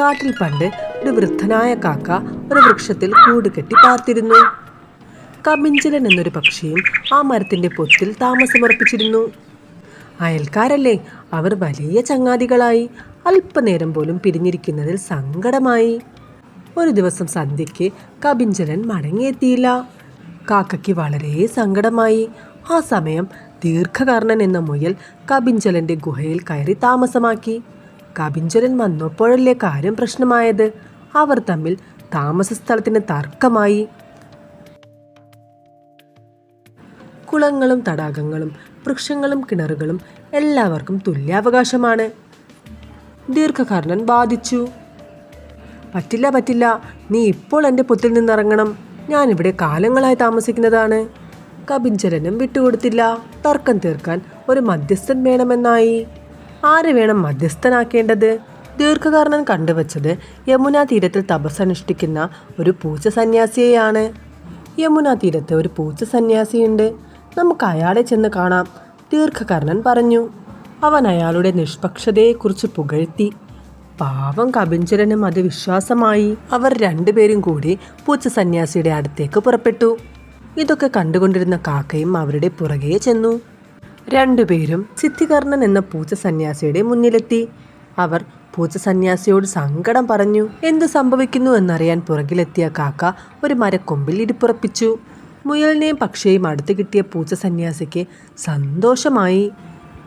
കാട്ടിൽ പണ്ട് ഒരു വൃദ്ധനായ കാക്ക ഒരു വൃക്ഷത്തിൽ കൂട് കെട്ടി പാർത്തിരുന്നു. കബിഞ്ചലൻ എന്നൊരു പക്ഷിയും ആ മരത്തിൻ്റെ പൊത്തിൽ താമസമുറപ്പിച്ചിരുന്നു. അയൽക്കാരല്ലേ, അവർ വലിയ ചങ്ങാതികളായി. അല്പനേരം പോലും പിരിഞ്ഞിരിക്കുന്നതിൽ സങ്കടമായി. ഒരു ദിവസം സന്ധ്യയ്ക്ക് കബിഞ്ചലൻ മടങ്ങിയെത്തിയില്ല. കാക്കയ്ക്ക് വളരെ സങ്കടമായി. ആ സമയം ദീർഘകർണൻ എന്ന മുയൽ കബിഞ്ചലൻ്റെ ഗുഹയിൽ കയറി താമസമാക്കി. കബിഞ്ചലൻ വന്നപ്പോഴല്ലേ കാര്യം പ്രശ്നമായത്. അവർ തമ്മിൽ താമസ സ്ഥലത്തിന് തർക്കമായി. കുളങ്ങളും തടാകങ്ങളും വൃക്ഷങ്ങളും കിണറുകളും എല്ലാവർക്കും തുല്യാവകാശമാണ്. ദീർഘകർണൻ വാദിച്ചു. പറ്റില്ല, നീ ഇപ്പോൾ എൻ്റെ പൊത്തിൽ നിന്നിറങ്ങണം. ഞാനിവിടെ കാലങ്ങളായി താമസിക്കുന്നതാണ്. കബിഞ്ചലനും വിട്ടുകൊടുത്തില്ല. തർക്കം തീർക്കാൻ ഒരു മധ്യസ്ഥൻ വേണമെന്നായി. ആരെ വേണം മധ്യസ്ഥനാക്കേണ്ടത്? ദീർഘകർണൻ കണ്ടുവച്ചത് യമുനാ തീരത്തിൽ തപസ്സനുഷ്ഠിക്കുന്ന ഒരു പൂച്ച സന്യാസിയെയാണ്. യമുനാ തീരത്ത് ഒരു പൂച്ച സന്യാസിയുണ്ട്, നമുക്ക് അയാളെ ചെന്ന് കാണാം, ദീർഘകർണൻ പറഞ്ഞു. അവൻ അയാളുടെ നിഷ്പക്ഷതയെക്കുറിച്ച് പുകഴ്ത്തി. പാവം കബിഞ്ചലനും അത് വിശ്വാസമായി. അവർ രണ്ടുപേരും കൂടി പൂച്ച സന്യാസിയുടെ അടുത്തേക്ക് പുറപ്പെട്ടു. ഇതൊക്കെ കണ്ടുകൊണ്ടിരുന്ന കാക്കയും അവരുടെ പുറകെ ചെന്നു. രണ്ടുപേരും സിദ്ധികർണൻ എന്ന പൂച്ച സന്യാസിയുടെ മുന്നിലെത്തി. അവർ പൂച്ച സന്യാസിയോട് സങ്കടം പറഞ്ഞു. എന്ത് സംഭവിക്കുന്നു എന്നറിയാൻ പുറകിലെത്തിയ കാക്ക ഒരു മരക്കൊമ്പിൽ ഇരിപ്പുറപ്പിച്ചു. മുയലിനെയും പക്ഷിയെയും അടുത്ത് കിട്ടിയ പൂച്ച സന്യാസിക്ക് സന്തോഷമായി.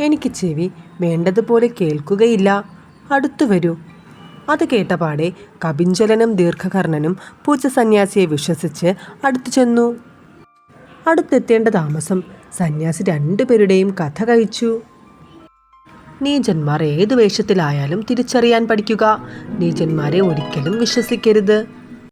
എനിക്ക് ചെവി വേണ്ടതുപോലെ കേൾക്കുകയില്ല, അടുത്തു വരൂ. അത് കേട്ടപാടെ കബിഞ്ചലനും ദീർഘകർണനും പൂച്ച സന്യാസിയെ വിശ്വസിച്ച് അടുത്തു ചെന്നു. അടുത്തെത്തേണ്ട താമസം സന്യാസി രണ്ടുപേരുടെയും കഥ കഴിച്ചു. നീചന്മാർ ഏതു വേഷത്തിലായാലും തിരിച്ചറിയാൻ പഠിക്കുക. നീചന്മാരെ ഒരിക്കലും വിശ്വസിക്കരുത്.